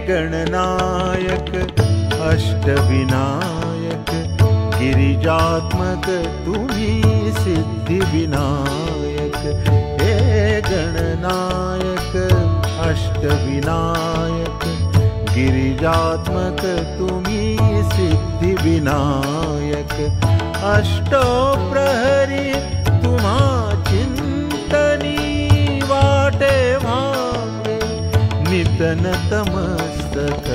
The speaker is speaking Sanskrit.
गणनायक अष्टविनायक गिरिजात्मक तुम्ही सिद्धिविनायक। हे गणनायक अष्टविनायक गिरिजात्मक तुम्ही सिद्धिविनायक। अष्टो प्रहरी तुम्हा चिंतनी वाटे भावे नितन तमस्तक